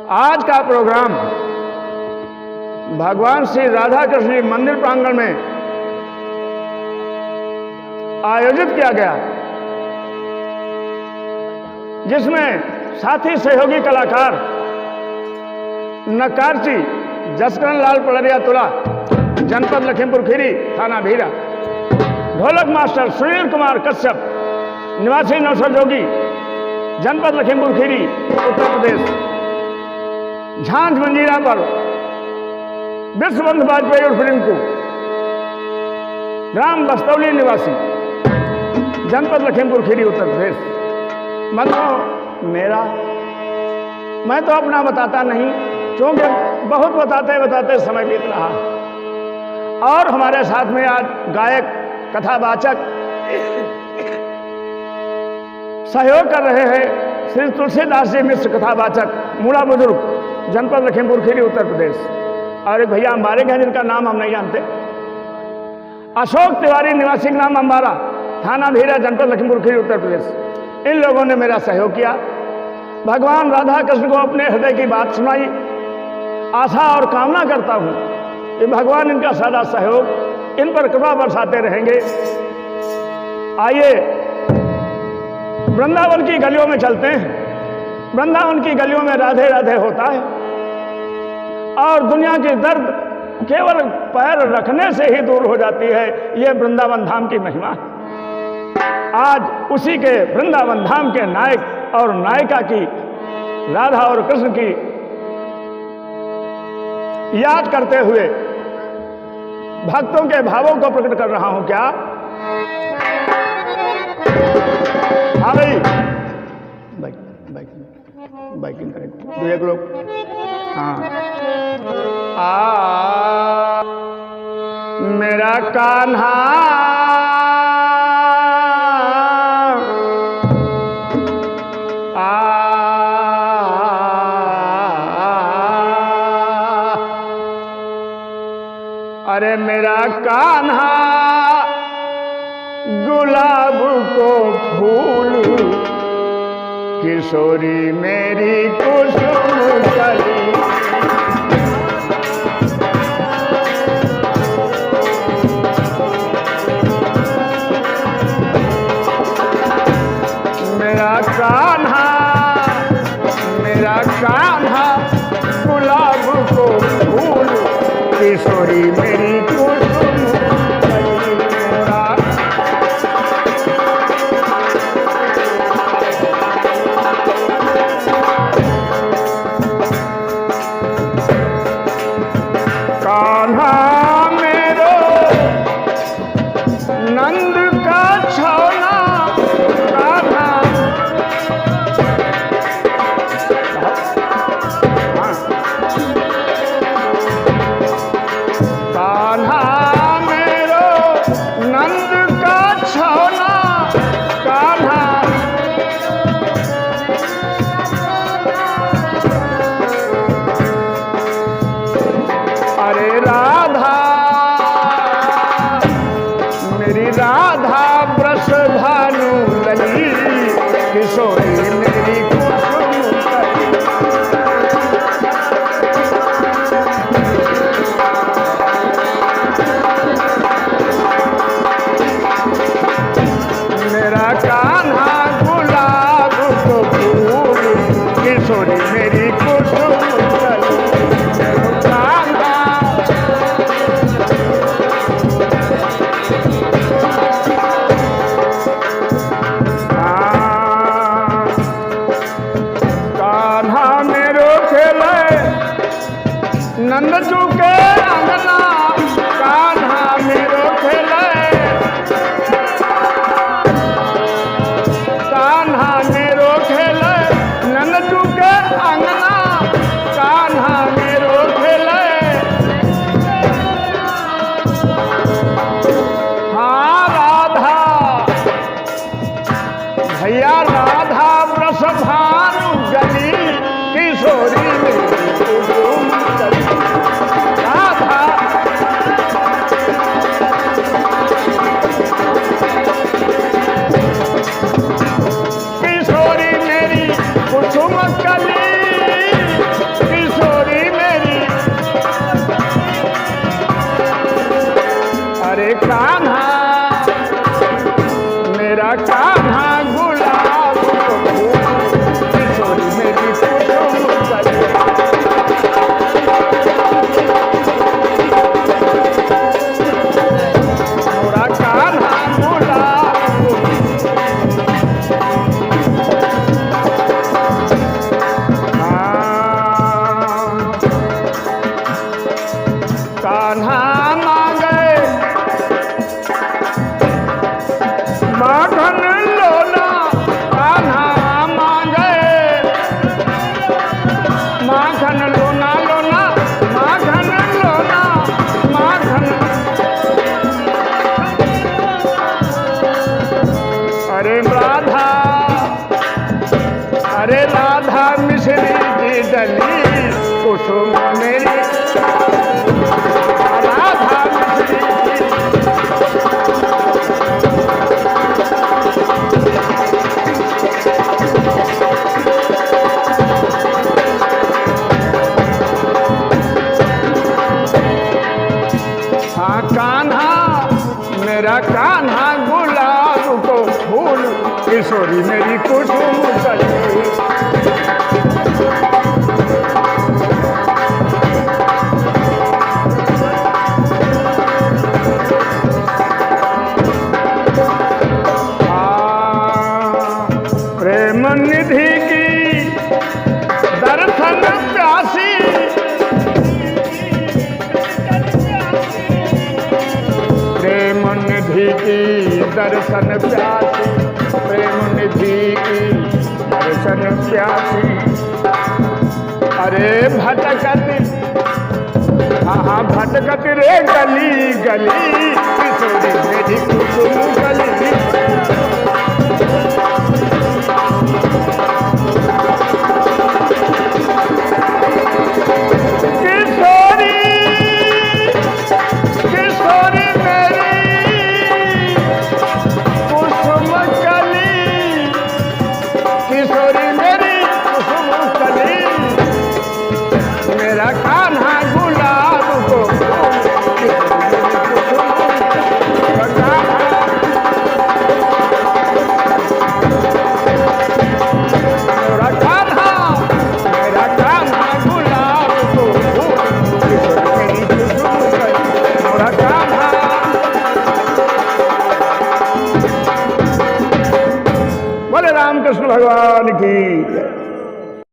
आज का प्रोग्राम भगवान श्री राधा कृष्ण मंदिर प्रांगण में आयोजित किया गया, जिसमें साथी सहयोगी कलाकार नकारची जसकरण लाल पड़रिया तुला, जनपद लखीमपुर खीरी, थाना भीरा। ढोलक मास्टर सुनील कुमार कश्यप, निवासी नौसर जोगी, जनपद लखीमपुर खीरी, उत्तर प्रदेश। झांझ मंजीरा पर विश्वबंधु वाजपेयी उर्फ रिंकू, ग्राम बस्तौली निवासी, जनपद लखीमपुर खीरी, उत्तर प्रदेश। मतलब मैं तो अपना बताता नहीं, क्योंकि बहुत बताते बताते समय बीत रहा। और हमारे साथ में आज गायक, कथावाचक सहयोग कर रहे हैं श्री तुलसीदास जी मिश्र, कथावाचक, मूड़ा बुजुर्ग, जनपद लखीमपुर खीरी, उत्तर प्रदेश। और एक भैया अंबारे के हैं जिनका नाम हम नहीं जानते, अशोक तिवारी, निवासी नाम अंबारा, थाना भीरा, जनपद लखीमपुर खीरी, उत्तर प्रदेश। इन लोगों ने मेरा सहयोग किया। भगवान राधा कृष्ण को अपने हृदय की बात सुनाई। आशा और कामना करता हूं कि भगवान इनका सदा सहयोग, इन पर कृपा बरसाते रहेंगे। आइए वृंदावन की गलियों में चलते हैं। वृंदावन की गलियों में राधे राधे होता है, और दुनिया की दर्द केवल पैर रखने से ही दूर हो जाती है। यह वृंदावन धाम की महिमा है। आज उसी के वृंदावन धाम के नायक और नायिका की, राधा और कृष्ण की याद करते हुए भक्तों के भावों को प्रकट कर रहा हूं। क्या हाँ भाई, बाइकिंग करें तो एक लोग। हाँ, मेरा कान्हा अरे मेरा कान्हा गुलाब को फूल, किशोरी मेरी कुसुम कली। मेरा कान्हा गुलाब को फूल, किशोरी मेरी कुसुम कली। कान्हा मेरो नंद का छौना, कान्हा कान्हा मेरो नंद का छौना, कान्हा अरे राधा मेरी राधा ब्रश भानु लली, किशोरी मेरी कुसुम कली। मेरा कान्हा गुलाब को फूल, किशोरी मेरी कुसुम कली। नंद चूके अंगना, कान्हा मेरो खेले, कान्हा मेरो खेले। नंद चूके अंगना, कान्हा मेरो खेले। हाँ राधा भैया, राधा ब्रश भानु गली, किशोरी मेरी कुसुम कली। गली कुसुम मेरी राधा मिश्री हाँ कान्हा मेरा कान्हा गुलाब को फूल किशोरी मेरी कुसुम कली प्रेम निधि की दर्शन प्यासी प्रेम निधि की दर्शन प्यासी प्रेम निधि की दर्शन प्यासी अरे भटकती हाँ भटकती रे गली गली किशोरी मेरी कुसुम गली किशोरी मेरी कुसुम कली मेरा